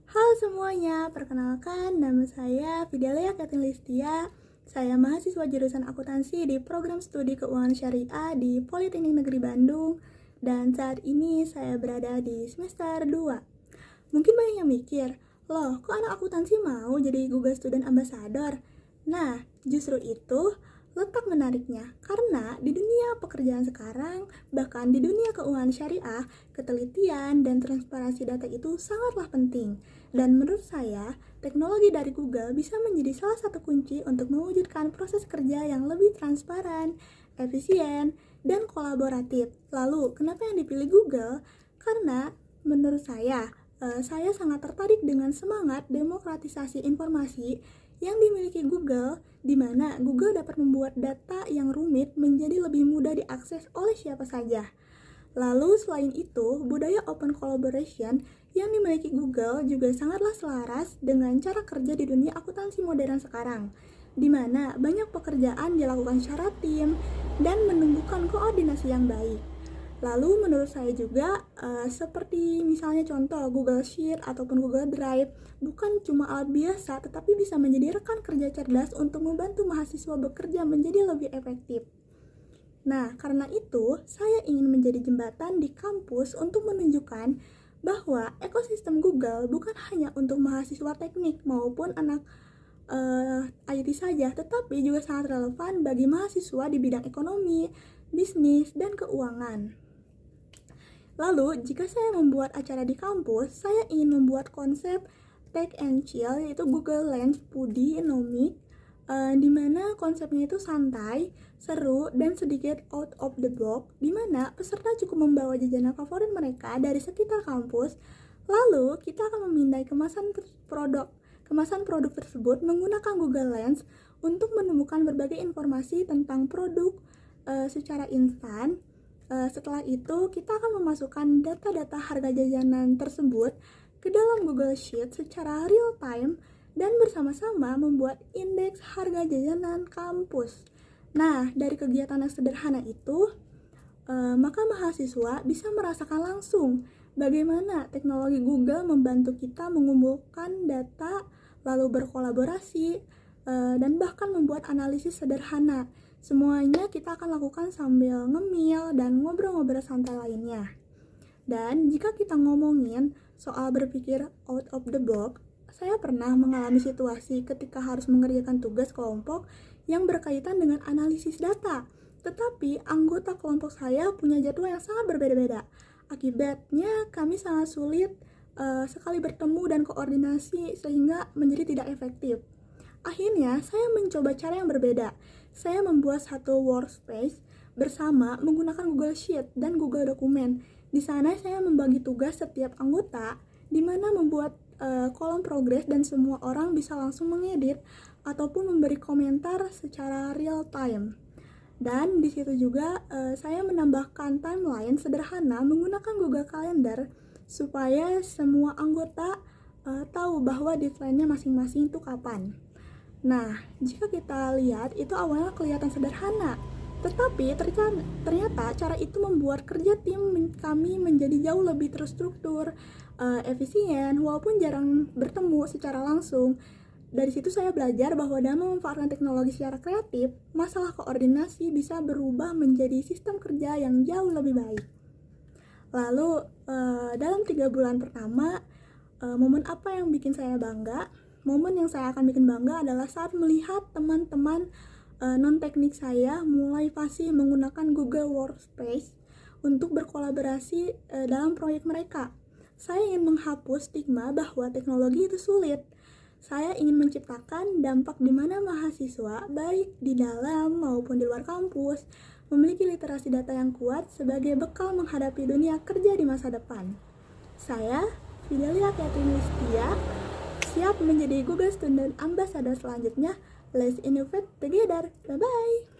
Halo semuanya, perkenalkan nama saya Fidelia Katin Listia. Saya mahasiswa jurusan akuntansi di program studi keuangan syariah di Politeknik Negeri Bandung. Dan saat ini saya berada di semester 2. Mungkin banyak yang mikir, loh kok anak akuntansi mau jadi Google Student Ambassador? Nah, justru itu letak menariknya, karena di dunia pekerjaan sekarang, bahkan di dunia keuangan syariah, ketelitian dan transparansi data itu sangatlah penting. Dan menurut saya, teknologi dari Google bisa menjadi salah satu kunci untuk mewujudkan proses kerja yang lebih transparan, efisien, dan kolaboratif. Lalu, kenapa yang dipilih Google? Karena menurut saya sangat tertarik dengan semangat demokratisasi informasi yang dimiliki Google, di mana Google dapat membuat data yang rumit menjadi lebih mudah diakses oleh siapa saja. Lalu selain itu, budaya open collaboration yang dimiliki Google juga sangatlah selaras dengan cara kerja di dunia akuntansi modern sekarang, di mana banyak pekerjaan dilakukan secara tim dan menumbuhkan koordinasi yang baik. Lalu menurut saya juga seperti misalnya contoh Google Sheet ataupun Google Drive bukan cuma alat biasa tetapi bisa menjadi rekan kerja cerdas untuk membantu mahasiswa bekerja menjadi lebih efektif. Nah, karena itu saya ingin menjadi jembatan di kampus untuk menunjukkan bahwa ekosistem Google bukan hanya untuk mahasiswa teknik maupun anak IT saja, tetapi juga sangat relevan bagi mahasiswa di bidang ekonomi, bisnis, dan keuangan. Lalu, jika saya membuat acara di kampus, saya ingin membuat konsep Tech and Chill, yaitu Google Lens Pudinomic, di mana konsepnya itu santai, seru, dan sedikit out of the box, di mana peserta cukup membawa jajanan favorit mereka dari sekitar kampus. Lalu, kita akan memindai kemasan produk tersebut menggunakan Google Lens untuk menemukan berbagai informasi tentang produk secara instan. Setelah itu, kita akan memasukkan data-data harga jajanan tersebut ke dalam Google Sheet secara real time dan bersama-sama membuat indeks harga jajanan kampus. Nah, dari kegiatan yang sederhana itu, maka mahasiswa bisa merasakan langsung bagaimana teknologi Google membantu kita mengumpulkan data, lalu berkolaborasi, dan bahkan membuat analisis sederhana. Semuanya kita akan lakukan sambil ngemil dan ngobrol-ngobrol santai lainnya. Dan jika kita ngomongin soal berpikir out of the box, saya pernah mengalami situasi ketika harus mengerjakan tugas kelompok yang berkaitan dengan analisis data. Tetapi anggota kelompok saya punya jadwal yang sangat berbeda-beda. Akibatnya kami sangat sulit sekali bertemu dan koordinasi sehingga menjadi tidak efektif. Akhirnya, saya mencoba cara yang berbeda. Saya membuat satu workspace bersama menggunakan Google Sheet dan Google Dokumen. Di sana saya membagi tugas setiap anggota, di mana membuat kolom progres dan semua orang bisa langsung mengedit ataupun memberi komentar secara real time. Dan di situ juga saya menambahkan timeline sederhana menggunakan Google Calendar supaya semua anggota tahu bahwa deadline-nya masing-masing itu kapan. Nah, jika kita lihat itu awalnya kelihatan sederhana, tetapi ternyata cara itu membuat kerja tim kami menjadi jauh lebih terstruktur, efisien, walaupun jarang bertemu secara langsung. Dari situ saya belajar bahwa dalam memanfaatkan teknologi secara kreatif, masalah koordinasi bisa berubah menjadi sistem kerja yang jauh lebih baik. Lalu, dalam 3 bulan pertama, momen apa yang bikin saya bangga? Momen yang saya akan bikin bangga adalah saat melihat teman-teman non-teknik saya mulai fasih menggunakan Google Workspace untuk berkolaborasi dalam proyek mereka. Saya ingin menghapus stigma bahwa teknologi itu sulit. Saya ingin menciptakan dampak di mana mahasiswa, baik di dalam maupun di luar kampus, memiliki literasi data yang kuat sebagai bekal menghadapi dunia kerja di masa depan. Saya, Fidelia Katin Listia, siap menjadi Google Student Ambassador selanjutnya. Let's innovate together. Bye-bye.